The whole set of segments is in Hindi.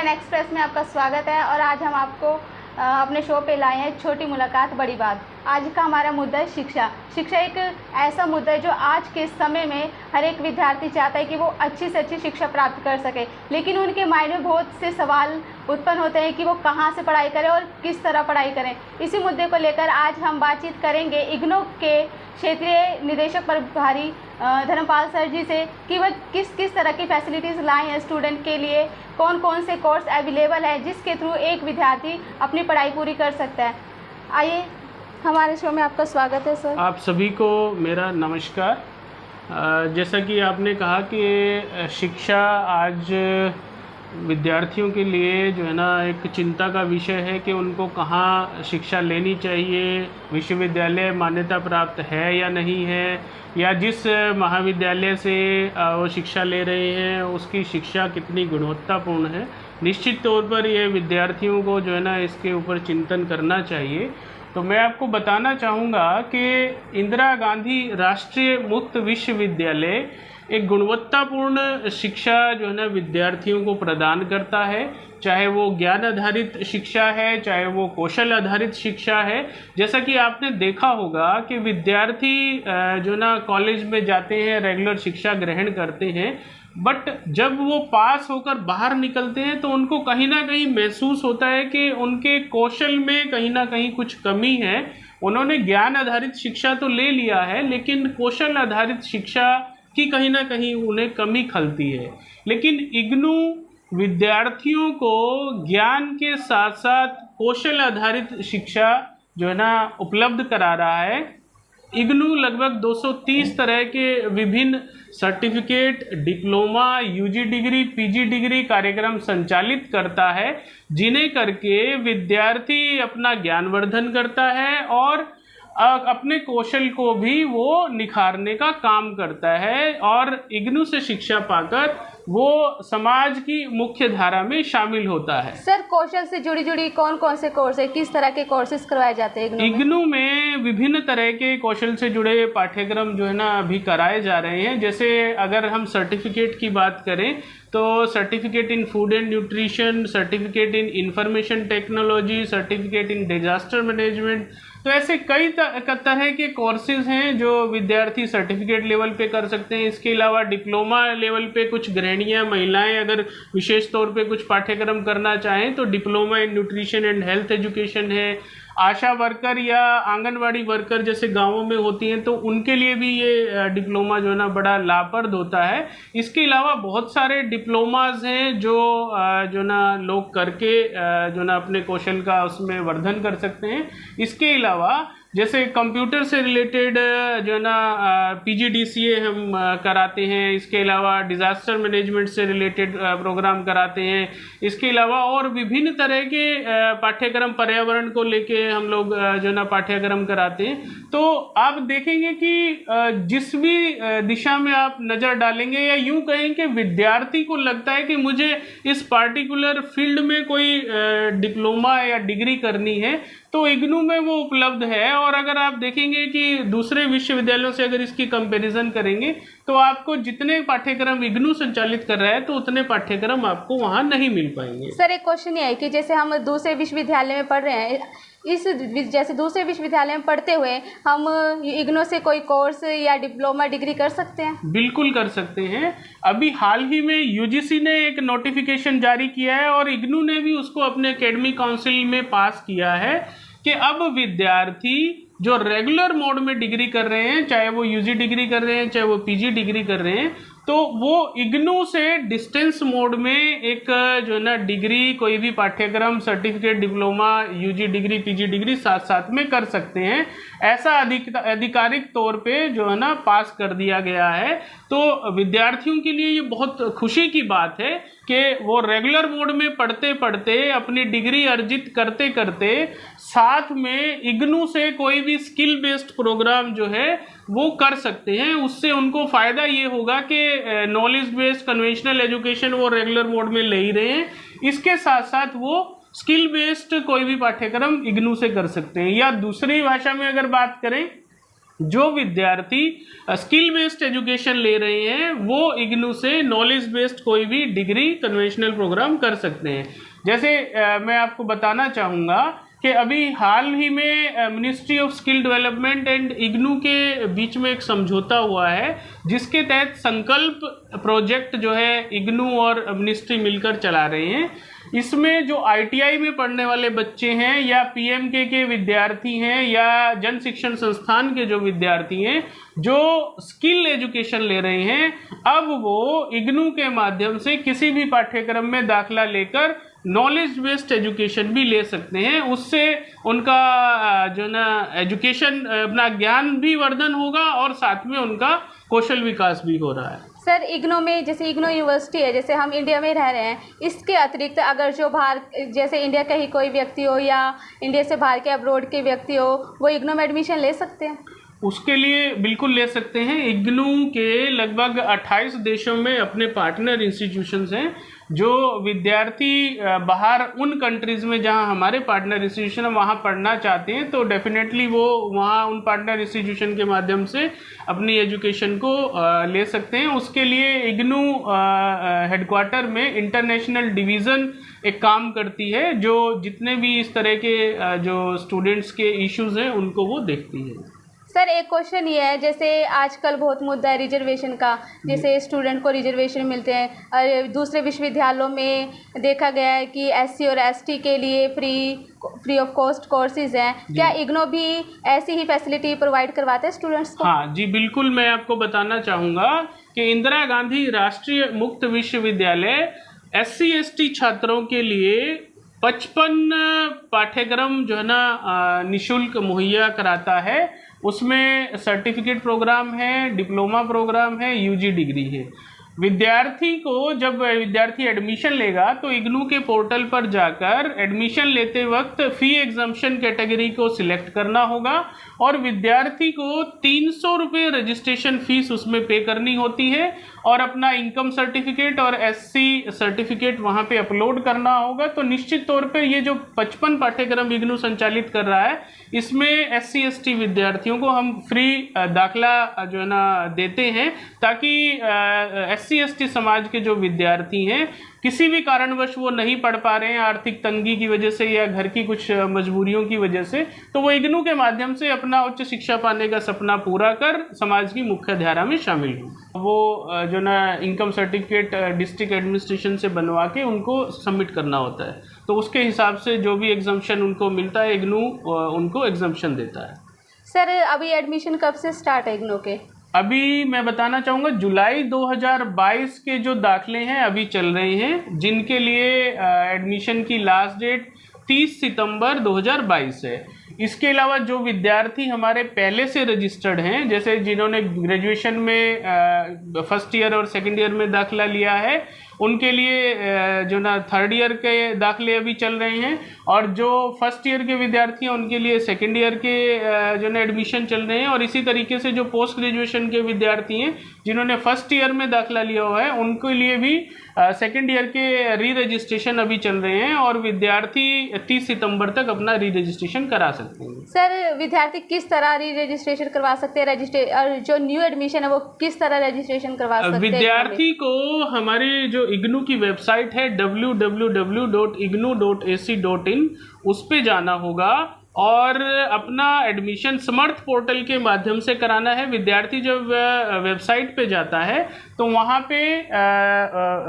ज्ञान एक्सप्रेस में आपका स्वागत है। और आज हम आपको अपने शो पे लाए हैं छोटी मुलाकात बड़ी बात। आज का हमारा मुद्दा है शिक्षा। शिक्षा एक ऐसा मुद्दा है जो आज के समय में हर एक विद्यार्थी चाहता है कि वो अच्छी से अच्छी शिक्षा प्राप्त कर सके, लेकिन उनके माइंड में बहुत से सवाल उत्पन्न होते हैं कि वो कहाँ से पढ़ाई करें और किस तरह पढ़ाई करें। इसी मुद्दे को लेकर आज हम बातचीत करेंगे इग्नू के क्षेत्रीय निदेशक प्रभारी धर्मपाल सर जी से कि वह किस किस तरह की फैसिलिटीज़ लाए हैं स्टूडेंट के लिए, कौन कौन से कोर्स अवेलेबल है जिसके थ्रू एक विद्यार्थी अपनी पढ़ाई पूरी कर सकता है। आइए, हमारे शो में आपका स्वागत है सर। आप सभी को मेरा नमस्कार। जैसा कि आपने कहा कि शिक्षा आज विद्यार्थियों के लिए जो है ना एक चिंता का विषय है कि उनको कहाँ शिक्षा लेनी चाहिए, विश्वविद्यालय मान्यता प्राप्त है या नहीं है, या जिस महाविद्यालय से वो शिक्षा ले रहे हैं उसकी शिक्षा कितनी गुणवत्तापूर्ण है। निश्चित तौर पर ये विद्यार्थियों को जो है ना इसके ऊपर चिंतन करना चाहिए। तो मैं आपको बताना चाहूँगा कि इंदिरा गांधी राष्ट्रीय मुक्त विश्वविद्यालय एक गुणवत्तापूर्ण शिक्षा जो है ना विद्यार्थियों को प्रदान करता है, चाहे वो ज्ञान आधारित शिक्षा है, चाहे वो कौशल आधारित शिक्षा है। जैसा कि आपने देखा होगा कि विद्यार्थी जो ना कॉलेज में जाते हैं, रेगुलर शिक्षा ग्रहण करते हैं, बट जब वो पास होकर बाहर निकलते हैं तो उनको कहीं ना कहीं महसूस होता है कि उनके कौशल में कहीं ना कहीं कुछ कमी है। उन्होंने ज्ञान आधारित शिक्षा तो ले लिया है, लेकिन कौशल आधारित शिक्षा की कहीं ना कहीं उन्हें कमी खलती है। लेकिन इग्नू विद्यार्थियों को ज्ञान के साथ साथ कौशल आधारित शिक्षा जो है ना उपलब्ध करा रहा है। इग्नू लगभग 230 तरह के विभिन्न certificate, diploma, UG degree, PG degree कार्यक्रम संचालित करता है, जिन्हें करके विद्यार्थी अपना ज्ञानवर्धन करता है और अपने कौशल को भी वो निखारने का काम करता है, और इग्नू से शिक्षा पाकर वो समाज की मुख्य धारा में शामिल होता है। सर, कौशल से जुड़ी कौन कौन से कोर्स है, किस तरह के कोर्सेज करवाए जाते हैं इग्नू में? विभिन्न तरह के कौशल से जुड़े पाठ्यक्रम जो है ना अभी कराए जा रहे हैं। जैसे अगर हम सर्टिफिकेट की बात करें तो certificate in food and nutrition, certificate in information technology, certificate in disaster management, तो ऐसे कई तरह के कोर्सेज हैं जो विद्यार्थी सर्टिफिकेट लेवल पे कर सकते हैं। इसके अलावा डिप्लोमा लेवल पे कुछ गृहिणियाँ, महिलाएं अगर विशेष तौर पे कुछ पाठ्यक्रम करना चाहें तो diploma in nutrition and health education है। आशा वर्कर या आंगनवाड़ी वर्कर जैसे गांवों में होती हैं तो उनके लिए भी ये डिप्लोमा जो है ना बड़ा लाभप्रद होता है। इसके अलावा बहुत सारे डिप्लोमाज हैं जो ना लोग करके जो ना अपने कौशल का उसमें वर्धन कर सकते हैं। इसके अलावा जैसे कंप्यूटर से रिलेटेड जो है ना पीजीडीसीए हम कराते हैं। इसके अलावा डिज़ास्टर मैनेजमेंट से रिलेटेड प्रोग्राम कराते हैं। इसके अलावा और विभिन्न तरह के पाठ्यक्रम पर्यावरण को लेके हम लोग जो है ना पाठ्यक्रम कराते हैं। तो आप देखेंगे कि जिस भी दिशा में आप नज़र डालेंगे, या यूं कहें कि विद्यार्थी को लगता है कि मुझे इस पार्टिकुलर फील्ड में कोई डिप्लोमा या डिग्री करनी है तो इग्नू में वो उपलब्ध है। और अगर आप देखेंगे कि दूसरे विश्वविद्यालयों से अगर इसकी कंपैरिजन करेंगे तो आपको जितने पाठ्यक्रम इग्नू संचालित कर रहा है तो उतने पाठ्यक्रम आपको वहाँ नहीं मिल पाएंगे। सर, एक क्वेश्चन ये है कि जैसे हम दूसरे विश्वविद्यालय में पढ़ रहे हैं, जैसे दूसरे विश्वविद्यालय में पढ़ते हुए हम इग्नू से कोई कोर्स या डिप्लोमा डिग्री कर सकते हैं? बिल्कुल कर सकते हैं। अभी हाल ही में यूजीसी ने एक नोटिफिकेशन जारी किया है और इग्नू ने भी उसको अपने एकेडमिक काउंसिल में पास किया है कि अब विद्यार्थी जो रेगुलर मोड में डिग्री कर रहे हैं, चाहे वो यूजी डिग्री कर रहे हैं, चाहे वो पीजी डिग्री कर रहे हैं, तो वो इग्नू से डिस्टेंस मोड में एक जो है ना डिग्री, कोई भी पाठ्यक्रम, certificate, diploma, UG degree, PG degree साथ साथ में कर सकते हैं। ऐसा आधिकारिक तौर पे जो है ना पास कर दिया गया है। तो विद्यार्थियों के लिए ये बहुत खुशी की बात है कि वो रेगुलर मोड में पढ़ते पढ़ते अपनी डिग्री अर्जित करते करते साथ में इग्नू से कोई भी स्किल बेस्ड प्रोग्राम जो है वो कर सकते हैं। उससे उनको फ़ायदा ये होगा कि नॉलेज बेस्ड कन्वेंशनल एजुकेशन वो रेगुलर मोड में ले ही रहे हैं, इसके साथ साथ वो स्किल बेस्ड कोई भी पाठ्यक्रम इग्नू से कर सकते हैं। या दूसरी भाषा में अगर बात करें जो विद्यार्थी स्किल बेस्ड एजुकेशन ले रहे हैं वो इग्नू से नॉलेज बेस्ड कोई भी डिग्री कन्वेंशनल प्रोग्राम कर सकते हैं। जैसे मैं आपको बताना चाहूँगा कि अभी हाल ही में ministry of skill development and IGNOU के बीच में एक समझौता हुआ है, जिसके तहत संकल्प प्रोजेक्ट जो है इग्नू और मिनिस्ट्री मिलकर चला रहे हैं। इसमें जो ITI में पढ़ने वाले बच्चे हैं या PMK के विद्यार्थी हैं या जन शिक्षण संस्थान के जो विद्यार्थी हैं जो स्किल एजुकेशन ले रहे हैं, अब वो इग्नू के माध्यम से किसी भी पाठ्यक्रम में दाखला लेकर नॉलेज बेस्ड एजुकेशन भी ले सकते हैं। उससे उनका जो ना एजुकेशन अपना ज्ञान भी वर्धन होगा और साथ में उनका कौशल विकास भी हो रहा है। सर इग्नू में जैसे इग्नू यूनिवर्सिटी है, जैसे हम इंडिया में रह रहे हैं, इसके अतिरिक्त अगर जो बाहर जैसे इंडिया का ही कोई व्यक्ति हो या इंडिया से बाहर के अब्रॉड के व्यक्ति हो, वो इग्नू में एडमिशन ले सकते हैं? उसके लिए बिल्कुल ले सकते हैं। इग्नू के लगभग 28 देशों में अपने पार्टनर इंस्टीट्यूशंस हैं। जो विद्यार्थी बाहर उन कंट्रीज़ में जहां हमारे पार्टनर इंस्टीट्यूशन है वहां पढ़ना चाहते हैं तो डेफिनेटली वो वहां उन पार्टनर इंस्टीट्यूशन के माध्यम से अपनी एजुकेशन को ले सकते हैं। उसके लिए इग्नू हेडक्वार्टर में इंटरनेशनल डिवीज़न एक काम करती है जो जितने भी इस तरह के जो स्टूडेंट्स के इश्यूज़ हैं उनको वो देखती है। सर एक क्वेश्चन ये है, जैसे आजकल बहुत मुद्दा है रिजर्वेशन का, जैसे स्टूडेंट को रिजर्वेशन मिलते हैं और दूसरे विश्वविद्यालयों में देखा गया है कि SC और ST के लिए फ्री ऑफ कॉस्ट कोर्सेज हैं। क्या इग्नू भी ऐसी ही फैसिलिटी प्रोवाइड करवाते हैं स्टूडेंट्स को? हाँ जी बिल्कुल, मैं आपको बताना चाहूँगा कि इंदिरा गांधी राष्ट्रीय मुक्त विश्वविद्यालय SC ST छात्रों के लिए 55 पाठ्यक्रम जो है ना निःशुल्क मुहैया कराता है। उसमें सर्टिफिकेट प्रोग्राम है, डिप्लोमा प्रोग्राम है, UG डिग्री है। विद्यार्थी को जब विद्यार्थी एडमिशन लेगा तो इग्नू के पोर्टल पर जाकर एडमिशन लेते वक्त फी एग्जम्पशन कैटेगरी को सिलेक्ट करना होगा और विद्यार्थी को 300 रुपये रजिस्ट्रेशन फीस उसमें पे करनी होती है और अपना इनकम सर्टिफिकेट और SC सर्टिफिकेट वहाँ पे अपलोड करना होगा। तो निश्चित तौर पे ये जो 55 पाठ्यक्रम इग्नू संचालित कर रहा है इसमें SC ST विद्यार्थियों को हम फ्री दाखला जो है ना देते हैं ताकि SC ST समाज के जो विद्यार्थी हैं किसी भी कारणवश वो नहीं पढ़ पा रहे हैं, आर्थिक तंगी की वजह से या घर की कुछ मजबूरियों की वजह से, तो वो इग्नू के माध्यम से अपना उच्च शिक्षा पाने का सपना पूरा कर समाज की मुख्य धारा में शामिल हो। वो जो ना इनकम सर्टिफिकेट डिस्ट्रिक्ट एडमिनिस्ट्रेशन से बनवा के उनको सबमिट करना होता है, तो उसके हिसाब से जो भी एग्जम्पशन उनको मिलता है इग्नू उनको एग्जम्पशन देता है। सर अभी एडमिशन कब से स्टार्ट है इग्नू के? अभी मैं बताना चाहूँगा जुलाई 2022 के जो दाखले हैं अभी चल रहे हैं, जिनके लिए एडमिशन की लास्ट डेट 30 सितंबर 2022 है। इसके अलावा जो विद्यार्थी हमारे पहले से रजिस्टर्ड हैं, जैसे जिन्होंने ग्रेजुएशन में फर्स्ट ईयर और सेकंड ईयर में दाखला लिया है, उनके लिए जो ना थर्ड ईयर के दाखले अभी चल रहे हैं और जो फर्स्ट ईयर के विद्यार्थी हैं उनके लिए सेकंड ईयर के जो ना एडमिशन चल रहे हैं और इसी तरीके से जो पोस्ट ग्रेजुएशन के विद्यार्थी हैं जिन्होंने फर्स्ट ईयर में दाखला लिया हुआ है उनके लिए भी सेकंड ईयर के री रजिस्ट्रेशन अभी चल रहे हैं और विद्यार्थी 30 सितंबर तक अपना री रजिस्ट्रेशन करा सकते हैं। सर विद्यार्थी किस तरह री रजिस्ट्रेशन करवा सकते हैं, और जो न्यू एडमिशन है वो किस तरह रजिस्ट्रेशन करवा सकते हैं? विद्यार्थी को हमारे जो इग्नू की वेबसाइट है www.ignu.ac.in उस पे जाना होगा और अपना एडमिशन समर्थ पोर्टल के माध्यम से कराना है। विद्यार्थी जब वेबसाइट पे जाता है तो वहाँ पे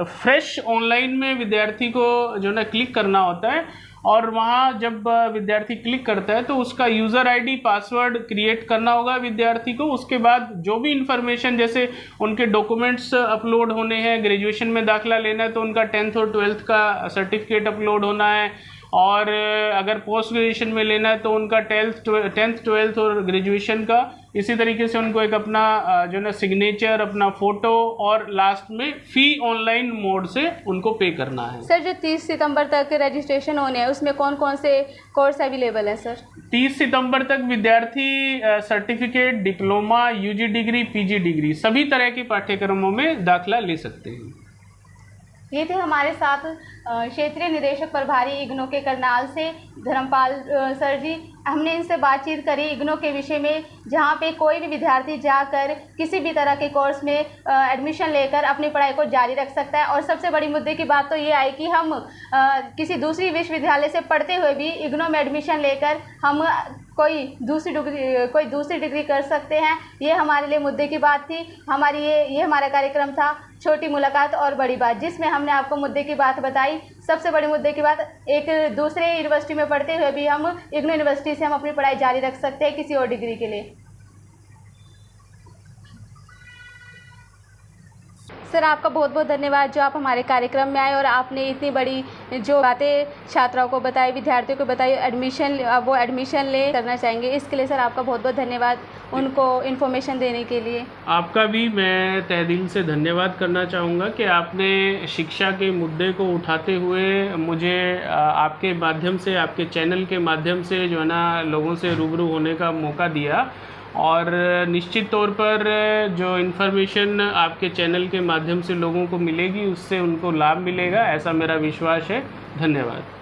फ्रेश ऑनलाइन में विद्यार्थी को जो ना क्लिक करना होता है और वहाँ जब विद्यार्थी क्लिक करता है तो उसका यूज़र आईडी पासवर्ड क्रिएट करना होगा विद्यार्थी को। उसके बाद जो भी इंफॉर्मेशन जैसे उनके डॉक्यूमेंट्स अपलोड होने हैं, ग्रेजुएशन में दाखला लेना है तो उनका 10th और 12th का सर्टिफिकेट अपलोड होना है और अगर पोस्ट ग्रेजुएशन में लेना है तो उनका 10th 12th और ग्रेजुएशन का, इसी तरीके से उनको एक अपना जो ना सिग्नेचर, अपना फ़ोटो और लास्ट में फ़ी ऑनलाइन मोड से उनको पे करना है। सर जो 30 सितंबर तक रजिस्ट्रेशन होने हैं उसमें कौन कौन से कोर्स अवेलेबल है सर? 30 सितंबर तक विद्यार्थी certificate, diploma, UG degree, PG degree सभी तरह के पाठ्यक्रमों में दाखिला ले सकते हैं। ये थे हमारे साथ क्षेत्रीय निदेशक प्रभारी इग्नू के करनाल से धर्मपाल सर जी। हमने इनसे बातचीत करी इग्नू के विषय में, जहाँ पे कोई भी विद्यार्थी जाकर किसी भी तरह के कोर्स में एडमिशन लेकर अपनी पढ़ाई को जारी रख सकता है। और सबसे बड़ी मुद्दे की बात तो ये आई कि हम किसी दूसरी विश्वविद्यालय से पढ़ते हुए भी इग्नू में एडमिशन लेकर हम कोई दूसरी डिग्री कर सकते हैं। ये हमारे लिए मुद्दे की बात थी। ये हमारा कार्यक्रम था छोटी मुलाकात और बड़ी बात, जिसमें हमने आपको मुद्दे की बात बताई। सबसे बड़ी मुद्दे की बात, एक दूसरे यूनिवर्सिटी में पढ़ते हुए भी हम इग्नू यूनिवर्सिटी से हम अपनी पढ़ाई जारी रख सकते हैं किसी और डिग्री के लिए। सर, आपका बहुत बहुत धन्यवाद जो आप हमारे कार्यक्रम में आए और आपने इतनी बड़ी जो बातें छात्राओं को बताई, विद्यार्थियों को बताई, वो एडमिशन ले करना चाहेंगे, इसके लिए सर आपका बहुत बहुत धन्यवाद उनको इन्फॉर्मेशन देने के लिए। आपका भी मैं तहे दिल से धन्यवाद करना चाहूँगा कि आपने शिक्षा के मुद्दे को उठाते हुए मुझे आपके माध्यम से, आपके चैनल के माध्यम से जो है ना लोगों से रूबरू होने का मौका दिया। और निश्चित तौर पर जो इन्फॉर्मेशन आपके चैनल के माध्यम से लोगों को मिलेगी उससे उनको लाभ मिलेगा, ऐसा मेरा विश्वास है। धन्यवाद।